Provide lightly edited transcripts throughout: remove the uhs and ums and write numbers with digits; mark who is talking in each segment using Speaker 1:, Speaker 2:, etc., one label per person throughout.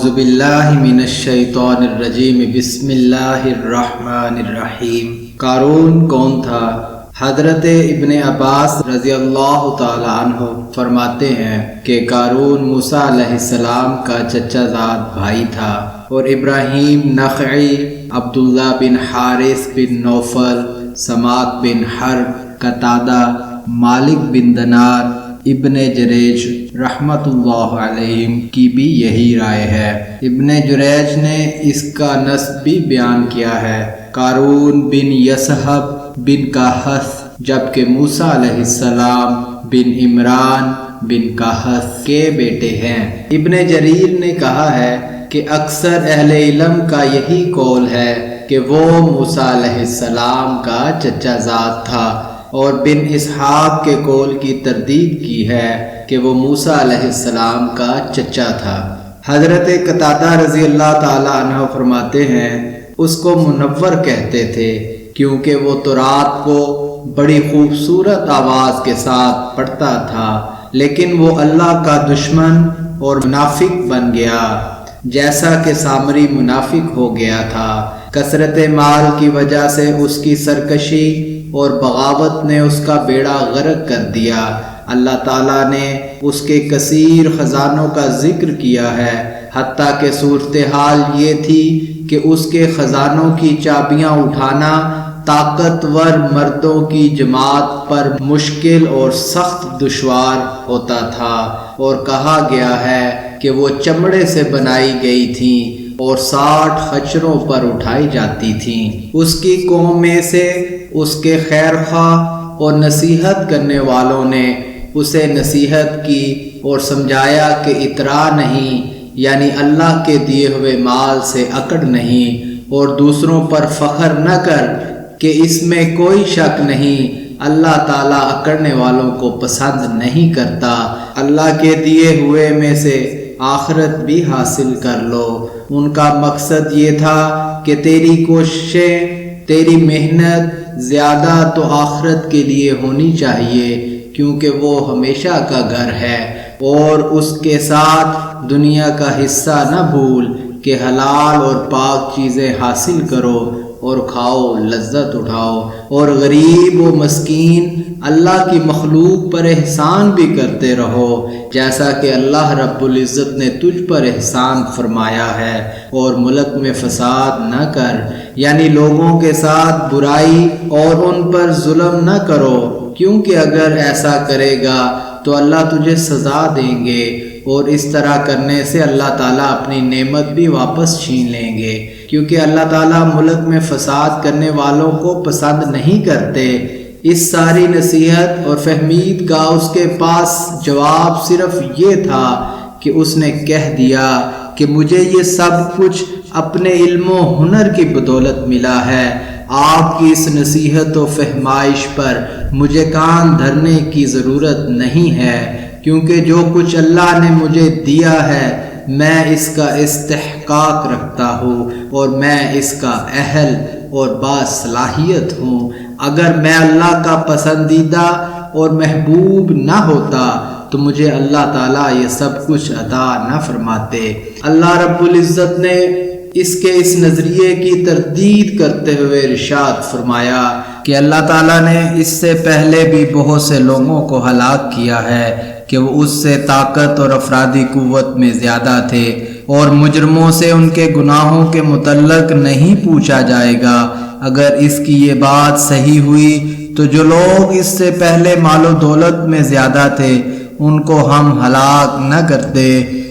Speaker 1: اعوذ باللہ من الشیطان الرجیم بسم اللہ الرحمن الرحیم۔ قارون کون تھا؟ حضرت ابن عباس رضی اللہ تعالی عنہ فرماتے ہیں کہ قارون موسیٰ علیہ السلام کا چچا زاد بھائی تھا، اور ابراہیم نخعی، عبداللہ بن حارث بن نوفل، سماک بن حرب، قتادہ، مالک بن دینار، ابن جریج رحمت اللہ علیہم کی بھی یہی رائے ہے۔ ابن جریج نے اس کا نسب بھی بیان کیا ہے، قارون بن یسحب بن کاہث، جبکہ موسیٰ علیہ السلام بن عمران بن کاہث کے بیٹے ہیں۔ ابن جریر نے کہا ہے کہ اکثر اہل علم کا یہی قول ہے کہ وہ موسیٰ علیہ السلام کا چچا زاد تھا، اور بن اسحاق کے قول کی تردید کی ہے کہ وہ موسیٰ علیہ السلام کا چچا تھا۔ حضرت قتادہ رضی اللہ تعالی عنہ فرماتے ہیں اس کو منور کہتے تھے کیونکہ وہ تورات کو بڑی خوبصورت آواز کے ساتھ پڑھتا تھا، لیکن وہ اللہ کا دشمن اور منافق بن گیا، جیسا کہ سامری منافق ہو گیا تھا۔ کثرت مال کی وجہ سے اس کی سرکشی اور بغاوت نے اس کا بیڑا غرق کر دیا۔ اللہ تعالیٰ نے اس کے کثیر خزانوں کا ذکر کیا ہے، حتیٰ کہ صورتحال یہ تھی کہ اس کے خزانوں کی چابیاں اٹھانا طاقتور مردوں کی جماعت پر مشکل اور سخت دشوار ہوتا تھا، اور کہا گیا ہے کہ وہ چمڑے سے بنائی گئی تھیں اور 60 خچروں پر اٹھائی جاتی تھیں۔ اس کی قوم میں سے اس کے خیر خواہ اور نصیحت کرنے والوں نے اسے نصیحت کی اور سمجھایا کہ اترا نہیں، یعنی اللہ کے دیے ہوئے مال سے اکڑ نہیں، اور دوسروں پر فخر نہ کر کہ اس میں کوئی شک نہیں، اللہ تعالیٰ اکڑنے والوں کو پسند نہیں کرتا۔ اللہ کے دیے ہوئے میں سے آخرت بھی حاصل کر لو۔ ان کا مقصد یہ تھا کہ تیری کوششیں، تیری محنت زیادہ تو آخرت کے لیے ہونی چاہیے، کیونکہ وہ ہمیشہ کا گھر ہے، اور اس کے ساتھ دنیا کا حصہ نہ بھول کہ حلال اور پاک چیزیں حاصل کرو اور کھاؤ، لذت اٹھاؤ، اور غریب و مسکین اللہ کی مخلوق پر احسان بھی کرتے رہو، جیسا کہ اللہ رب العزت نے تجھ پر احسان فرمایا ہے، اور ملک میں فساد نہ کر، یعنی لوگوں کے ساتھ برائی اور ان پر ظلم نہ کرو، کیونکہ اگر ایسا کرے گا تو اللہ تجھے سزا دیں گے، اور اس طرح کرنے سے اللہ تعالیٰ اپنی نعمت بھی واپس چھین لیں گے، کیونکہ اللہ تعالیٰ ملک میں فساد کرنے والوں کو پسند نہیں کرتے۔ اس ساری نصیحت اور فہمید کا اس کے پاس جواب صرف یہ تھا کہ اس نے کہہ دیا کہ مجھے یہ سب کچھ اپنے علم و ہنر کی بدولت ملا ہے، آپ کی اس نصیحت و فہمائش پر مجھے کان دھرنے کی ضرورت نہیں ہے، کیونکہ جو کچھ اللہ نے مجھے دیا ہے میں اس کا استحقاق رکھتا ہوں، اور میں اس کا اہل اور باصلاحیت ہوں۔ اگر میں اللہ کا پسندیدہ اور محبوب نہ ہوتا تو مجھے اللہ تعالیٰ یہ سب کچھ عطا نہ فرماتے۔ اللہ رب العزت نے اس نظریے کی تردید کرتے ہوئے ارشاد فرمایا کہ اللہ تعالیٰ نے اس سے پہلے بھی بہت سے لوگوں کو ہلاک کیا ہے کہ وہ اس سے طاقت اور افرادی قوت میں زیادہ تھے، اور مجرموں سے ان کے گناہوں کے متعلق نہیں پوچھا جائے گا۔ اگر اس کی یہ بات صحیح ہوئی تو جو لوگ اس سے پہلے مال و دولت میں زیادہ تھے ان کو ہم ہلاک نہ کرتے۔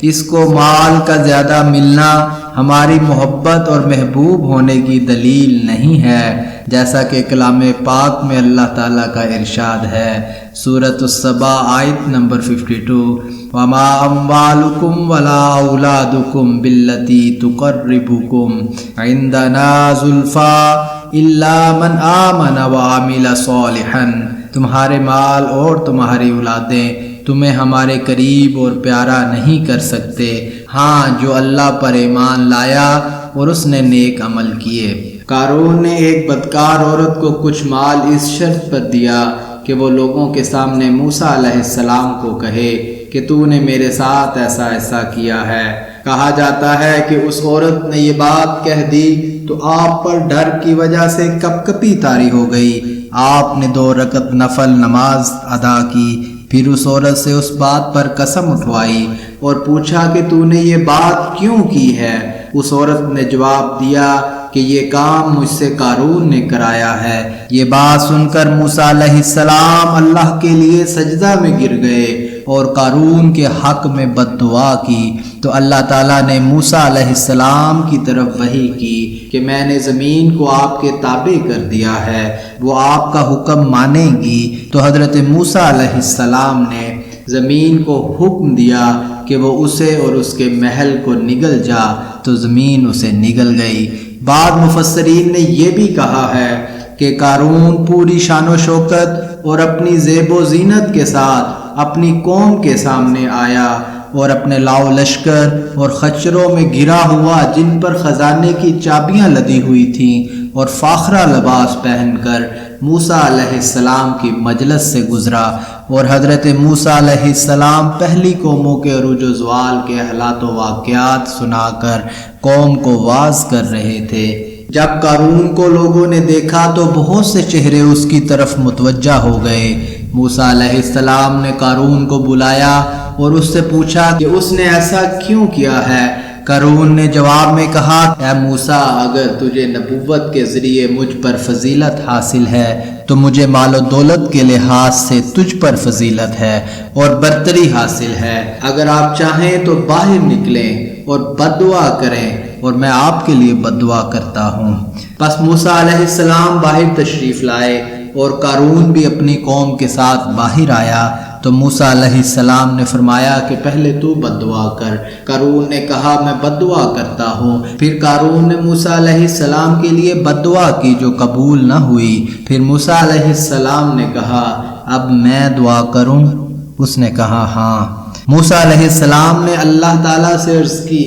Speaker 1: اس کو مال کا زیادہ ملنا ہماری محبت اور محبوب ہونے کی دلیل نہیں ہے، جیسا کہ کلام پاک میں اللہ تعالیٰ کا ارشاد ہے، سورۃ السبا آیت نمبر 52، وَمَا أَمْوَالُكُمْ وَلَا أَوْلَادُكُمْ بِالَّتِي تُقَرِّبُكُمْ عِنْدَنَا زُلْفَىٰ إِلَّا مَنْ آمَنَ وَعَمِلَ صَالِحًا۔ تمہارے مال اور تمہاری اولادیں تمہیں ہمارے قریب اور پیارا نہیں کر سکتے، ہاں جو اللہ پر ایمان لایا اور اس نے نیک عمل کیے۔ قارون نے ایک بدکار عورت کو کچھ مال اس شرط پر دیا کہ وہ لوگوں کے سامنے موسیٰ علیہ السلام کو کہے کہ تو نے میرے ساتھ ایسا ایسا کیا ہے، کہا جاتا ہے کہ اس عورت نے یہ بات کہہ دی تو آپ پر ڈر کی وجہ سے کپ کپی طاری ہو گئی۔ آپ نے 2 رکعت نفل نماز ادا کی، پھر اس عورت سے اس بات پر قسم اٹھوائی اور پوچھا کہ تو نے یہ بات کیوں کی ہے؟ اس عورت نے جواب دیا کہ یہ کام مجھ سے قارون نے کرایا ہے۔ یہ بات سن کر موسیٰ علیہ السلام اللہ کے لیے سجدہ میں گر گئے اور قارون کے حق میں بد دعا کی، تو اللہ تعالیٰ نے موسیٰ علیہ السلام کی طرف وحی کی کہ میں نے زمین کو آپ کے تابع کر دیا ہے، وہ آپ کا حکم مانیں گی۔ تو حضرت موسیٰ علیہ السلام نے زمین کو حکم دیا کہ وہ اسے اور اس کے محل کو نگل جا، تو زمین اسے نگل گئی۔ بعض مفسرین نے یہ بھی کہا ہے کہ قارون پوری شان و شوکت اور اپنی زیب و زینت کے ساتھ اپنی قوم کے سامنے آیا اور اپنے لاؤ لشکر اور خچروں میں گھرا ہوا، جن پر خزانے کی چابیاں لدی ہوئی تھیں، اور فاخرہ لباس پہن کر موسیٰ علیہ السلام کی مجلس سے گزرا، اور حضرت موسیٰ علیہ السلام پہلی قوموں کے عروج و زوال کے حالات و واقعات سنا کر قوم کو واعظ کر رہے تھے۔ جب قارون کو لوگوں نے دیکھا تو بہت سے چہرے اس کی طرف متوجہ ہو گئے۔ موسیٰ علیہ السلام نے قارون کو بلایا اور اس سے پوچھا کہ اس نے ایسا کیوں کیا ہے۔ قارون نے جواب میں کہا، اے موسیٰ، اگر تجھے نبوت کے ذریعے مجھ پر فضیلت حاصل ہے تو مجھے مال و دولت کے لحاظ سے تجھ پر فضیلت ہے اور برتری حاصل ہے۔ اگر آپ چاہیں تو باہر نکلیں اور بد دعا کریں، اور میں آپ کے لیے بد دعا کرتا ہوں۔ پس موسیٰ علیہ السلام باہر تشریف لائے اور قارون بھی اپنی قوم کے ساتھ باہر آیا، تو موسیٰ علیہ السلام نے فرمایا کہ پہلے تو بد دعا کر۔ قارون نے کہا میں بد دعا کرتا ہوں۔ پھر قارون نے موسیٰ علیہ السلام کے لیے بد دعا کی جو قبول نہ ہوئی۔ پھر موسیٰ علیہ السلام نے کہا اب میں دعا کروں؟ اس نے کہا ہاں۔ موسیٰ علیہ السلام نے اللہ تعالیٰ سے عرض کی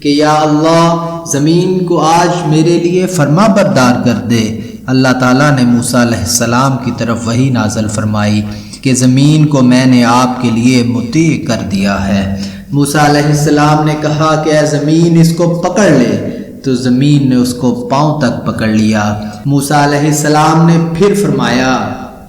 Speaker 1: کہ یا اللہ، زمین کو آج میرے لیے فرما بردار کر دے۔ اللہ تعالیٰ نے موسیٰ علیہ السلام کی طرف وحی نازل فرمائی کہ زمین کو میں نے آپ کے لیے مطیع کر دیا ہے۔ موسیٰ علیہ السلام نے کہا کہ اے زمین، اس کو پکڑ لے، تو زمین نے اس کو پاؤں تک پکڑ لیا۔ موسیٰ علیہ السلام نے پھر فرمایا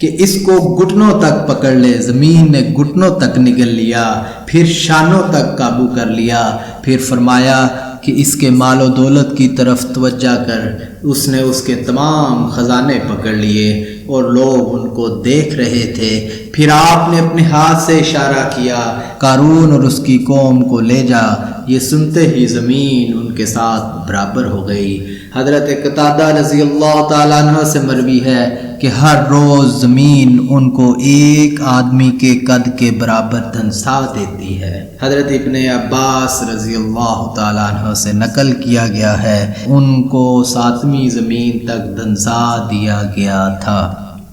Speaker 1: کہ اس کو گھٹنوں تک پکڑ لے، زمین نے گھٹنوں تک نگل لیا، پھر شانوں تک قابو کر لیا۔ پھر فرمایا کہ اس کے مال و دولت کی طرف توجہ کر۔ اس نے اس کے تمام خزانے پکڑ لیے اور لوگ ان کو دیکھ رہے تھے۔ پھر آپ نے اپنے ہاتھ سے اشارہ کیا، قارون اور اس کی قوم کو لے جا۔ یہ سنتے ہی زمین ان کے ساتھ برابر ہو گئی۔ حضرت قتادہ رضی اللہ تعالیٰ عنہ سے مروی ہے کہ ہر روز زمین ان کو ایک آدمی کے قد کے برابر دھنسا دیتی ہے۔ حضرت ابن عباس رضی اللہ تعالیٰ عنہ سے نقل کیا گیا ہے ان کو 7ویں زمین تک دھنسا دیا گیا تھا۔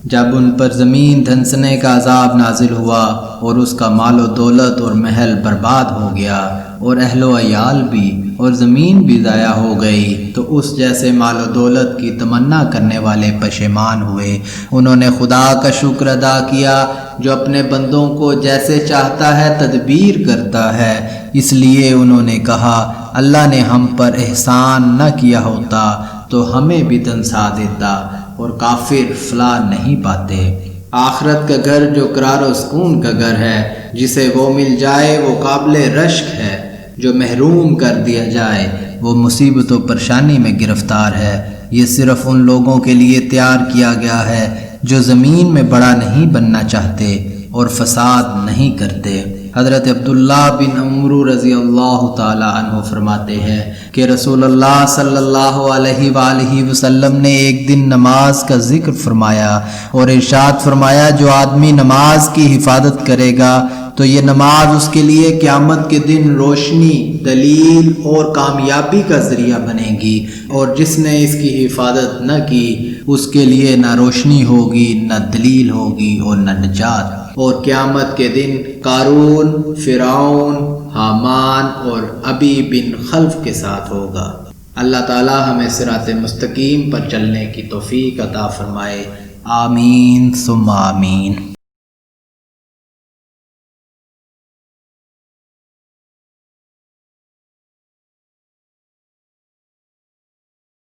Speaker 1: جب ان پر زمین دھنسنے کا عذاب نازل ہوا اور اس کا مال و دولت اور محل برباد ہو گیا اور اہل و عیال بھی اور زمین بھی ضائع ہو گئی، تو اس جیسے مال و دولت کی تمنا کرنے والے پشیمان ہوئے۔ انہوں نے خدا کا شکر ادا کیا جو اپنے بندوں کو جیسے چاہتا ہے تدبیر کرتا ہے۔ اس لیے انہوں نے کہا اللہ نے ہم پر احسان نہ کیا ہوتا تو ہمیں بھی دھنسا دیتا، اور کافر فلاح نہیں پاتے۔ آخرت کا گھر جو قرار و سکون کا گھر ہے، جسے وہ مل جائے وہ قابل رشک ہے، جو محروم کر دیا جائے وہ مصیبت و پریشانی میں گرفتار ہے۔ یہ صرف ان لوگوں کے لیے تیار کیا گیا ہے جو زمین میں بڑا نہیں بننا چاہتے اور فساد نہیں کرتے۔ حضرت عبداللہ بن عمرو رضی اللہ تعالی عنہ فرماتے ہیں کہ رسول اللہ صلی اللہ علیہ وآلہ وسلم نے ایک دن نماز کا ذکر فرمایا اور ارشاد فرمایا جو آدمی نماز کی حفاظت کرے گا تو یہ نماز اس کے لیے قیامت کے دن روشنی، دلیل اور کامیابی کا ذریعہ بنے گی، اور جس نے اس کی حفاظت نہ کی اس کے لیے نہ روشنی ہوگی، نہ دلیل ہوگی اور نہ نجات۔ اور قیامت کے دن قارون، فرعون، حامان اور ابی بن خلف کے ساتھ ہوگا۔ اللہ تعالی ہمیں صراط مستقیم پر چلنے کی توفیق عطا فرمائے۔ آمین ثم آمین۔